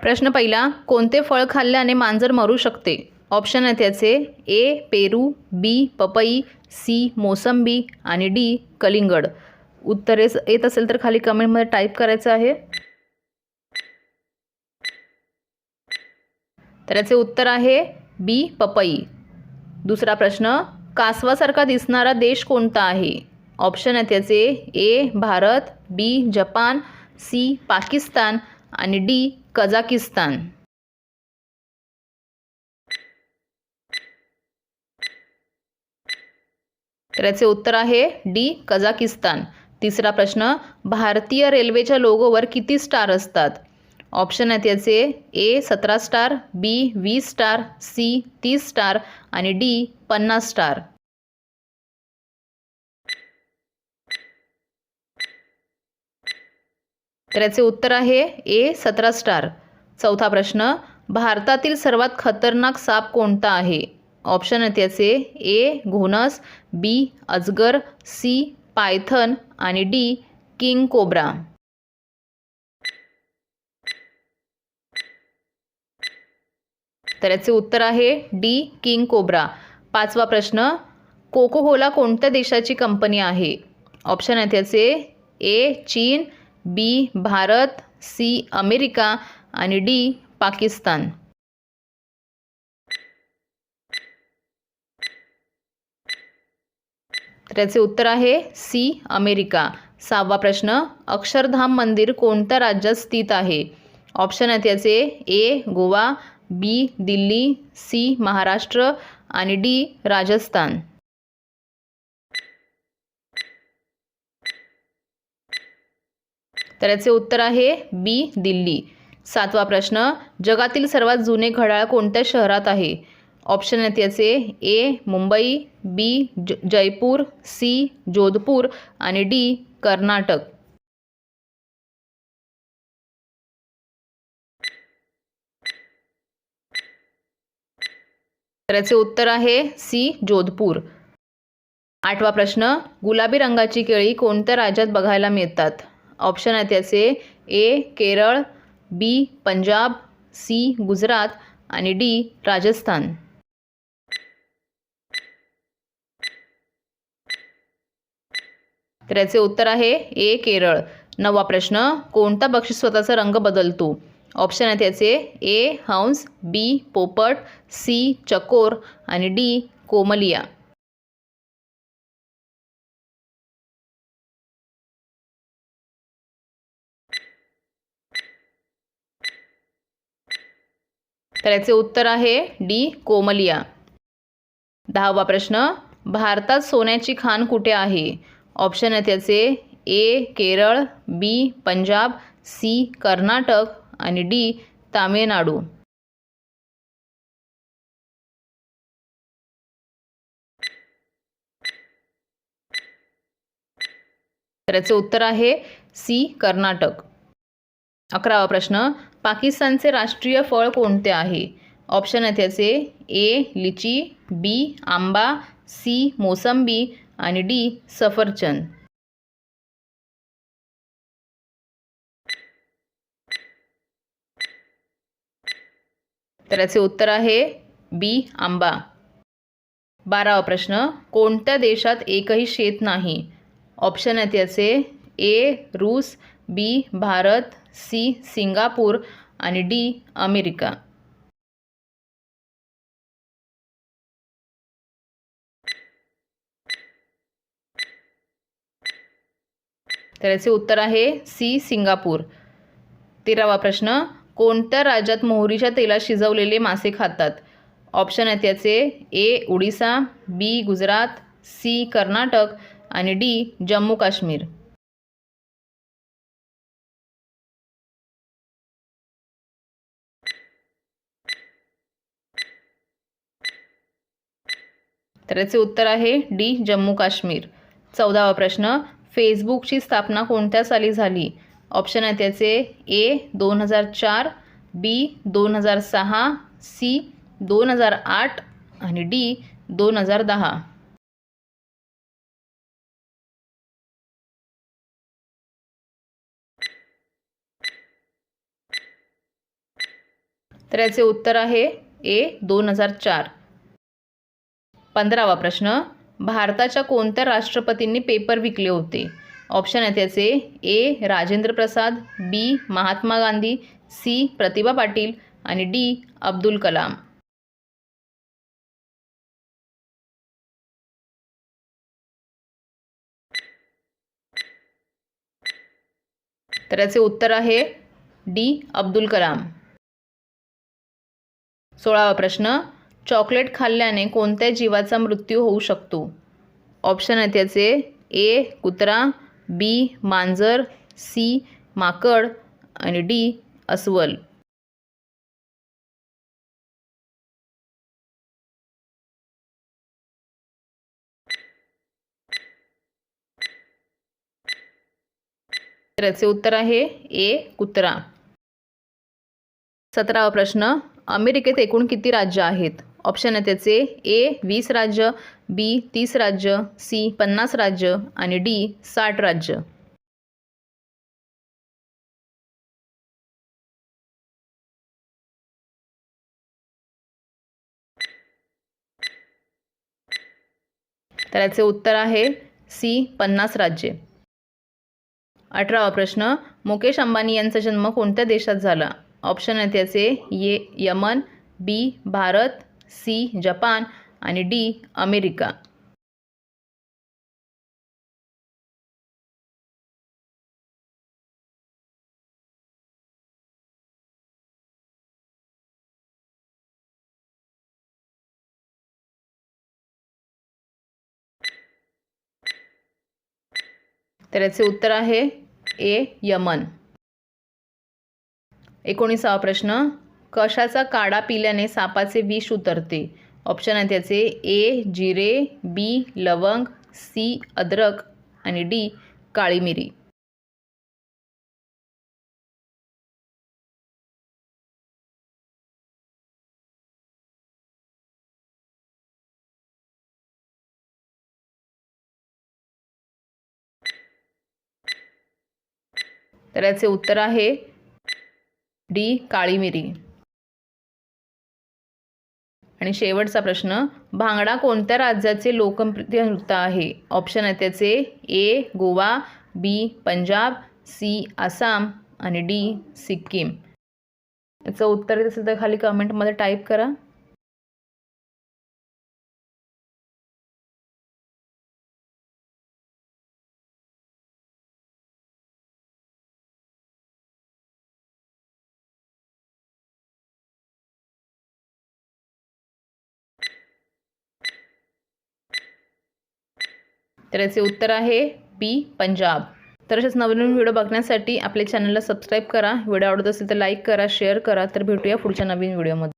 प्रश्न पहिला, कोणते फळ खाल्ल्याने मांजर मरू शकते? ऑप्शन आहेत याचे: ए पेरू, बी पपई, सी मोसंबी आणि डी कलिंगड. उत्तरे येत असेल तर खाली कमेंटमध्ये टाईप करायचं आहे. तर याचे उत्तर आहे बी पपई. दुसरा प्रश्न, कासवासारखा दिसणारा देश कोणता आहे? ऑप्शन आहेत याचे: ए भारत, बी जपान, सी पाकिस्तान आणि डी कझाकिस्तान. तर याचे उत्तर आहे डी कझाकिस्तान. तिसरा प्रश्न, भारतीय रेल्वेच्या लोगोवर किती स्टार असतात? ऑप्शन आहेत याचे: ए 17 स्टार, बी 20 स्टार, सी 30 स्टार आणि डी 50 स्टार. तर याचे उत्तर आहे ए 17 स्टार. चौथा प्रश्न, भारतातील सर्वात खतरनाक साप कोणता आहे? ऑप्शन आहेत याचे: ए घोणस, बी अजगर, सी पायथन आणि डी किंग कोब्रा. तर याचे उत्तर आहे डी किंग कोब्रा. पाचवा प्रश्न, कोको कोला कोणत्या देशाची कंपनी आहे? ऑप्शन आहेत याचे: ए चीन, बी भारत, सी अमेरिका आणि डी पाकिस्तान. तर याचे उत्तर आहे सी अमेरिका. सहावा प्रश्न, अक्षरधाम मंदिर कोणत्या राज्यात स्थित आहे? ऑप्शन आहेत याचे: ए गोवा, बी दिल्ली, सी महाराष्ट्र आणि डी राजस्थान. तर याचे उत्तर आहे बी दिल्ली. सातवा प्रश्न, जगातील सर्वात जुने घड्याळ कोणत्या शहरात आहे? ऑप्शन आहेत याचे: ए मुंबई, बी जयपूर, सी जोधपूर आणि डी कर्नाटक. तर याचे उत्तर आहे सी जोधपूर. आठवा प्रश्न, गुलाबी रंगाची केळी कोणत्या राज्यात बघायला मिळतात? ऑप्शन आहेत याचे: ए केरळ, बी पंजाब, सी गुजरात आणि डी राजस्थान. तर याचे उत्तर आहे ए केरळ. नववा प्रश्न, कोणता पक्षी स्वतःचा रंग बदलतो? ऑप्शन आहेत याचे: ए हंस, बी पोपट, सी चकोर आणि डी कोमलिया. तर याचे उत्तर आहे डी कोमलिया. दहावा प्रश्न, भारतात सोन्याची खाण कुठे आहे? ऑप्शन आहेत याचे: ए केरळ, बी पंजाब, सी कर्नाटक आणि डी तामिळनाडू. तर याचे उत्तर आहे सी कर्नाटक. 11वा प्रश्न, पाकिस्तानचे राष्ट्रीय फळ कोणते आहे? ऑप्शन आहेत याचे: ए लिची, बी आंबा, सी मोसंबी आणि डी सफरचंद. तर याचे उत्तर आहे बी आंबा. 12वा प्रश्न, कोणत्या देशात एकही शेत नाही? ऑप्शन आहेत याचे: ए रूस, बी भारत, सी सिंगापूर आणि डी अमेरिका. तर याचे उत्तर आहे सी सिंगापूर. 13वा प्रश्न, कोणत्या राज्यात मोहरीच्या तेलात शिजवलेले मासे खातात? ऑप्शन आहेत याचे: ए ओडिसा, बी गुजरात, सी कर्नाटक आणि डी जम्मू काश्मीर. तर याचे उत्तर आहे डी जम्मू काश्मीर. 14वा प्रश्न, फेसबुकची स्थापना कोणत्या साली झाली? ऑप्शन आहेत याचे: ए 2004, बी 2006, सी 2008 आणि डी 2010. तर याचे उत्तर आहे ए 2004. 15वा प्रश्न, भारताच्या कोणत्या राष्ट्रपतींनी पेपर विकले होते? ऑप्शन आहेत याचे ए राजेंद्र प्रसाद, बी महात्मा गांधी, सी प्रतिभा पाटील आणि डी अब्दुल कलाम. तर याचे उत्तर आहे डी अब्दुल कलाम. 16वा प्रश्न, चॉकलेट खाल्ल्याने कोणत्या जीवाचा मृत्यू होऊ शकतो? ऑप्शन आहेत याचे ए कुत्रा, बी मांजर, सी माकड आणि डी अस्वल. तर याचे उत्तर आहे ए कुत्रा. 17वा प्रश्न, अमेरिकेत एकूण किती राज्य आहेत? ऑप्शन आहेत त्याचे ए 20 राज्य, बी 30 राज्य, सी 50 राज्य आणि डी 60 राज्य. तर याचे उत्तर आहे सी 50 राज्ये. 18वा प्रश्न, मुकेश अंबानी यांचा जन्म कोणत्या देशात झाला? ऑप्शन आहेत याचे ए यमन, बी भारत, सी जपान आणि डी अमेरिका. तर याचे उत्तर आहे ए यमन. 19वा प्रश्न, कशाचा काढा पिल्याने सापाचे विष उतरते? ऑप्शन आहेत याचे ए जिरे, बी लवंग, सी अद्रक आणि डी काळी मिरी. तर याचे उत्तर आहे डी काळी मिरी. आणि शेवटचा प्रश्न, भांगडा कोणत्या राज्याचे लोकप्रिय नृत्य आहे? ऑप्शन आहेत त्याचे ए गोवा, बी पंजाब, सी आसाम आणि डी सिक्कीम. याचं उत्तर येत असेल तर खाली कमेंटमध्ये टाईप करा. तर याचे उत्तर आहे बी पंजाब. तर असेच नवीन व्हिडिओ बघण्यासाठी आपल्या चॅनलला सबस्क्राईब करा. व्हिडिओ आवडत असेल तर लाईक करा, शेअर करा. तर भेटूया पुढच्या नवीन व्हिडिओमध्ये.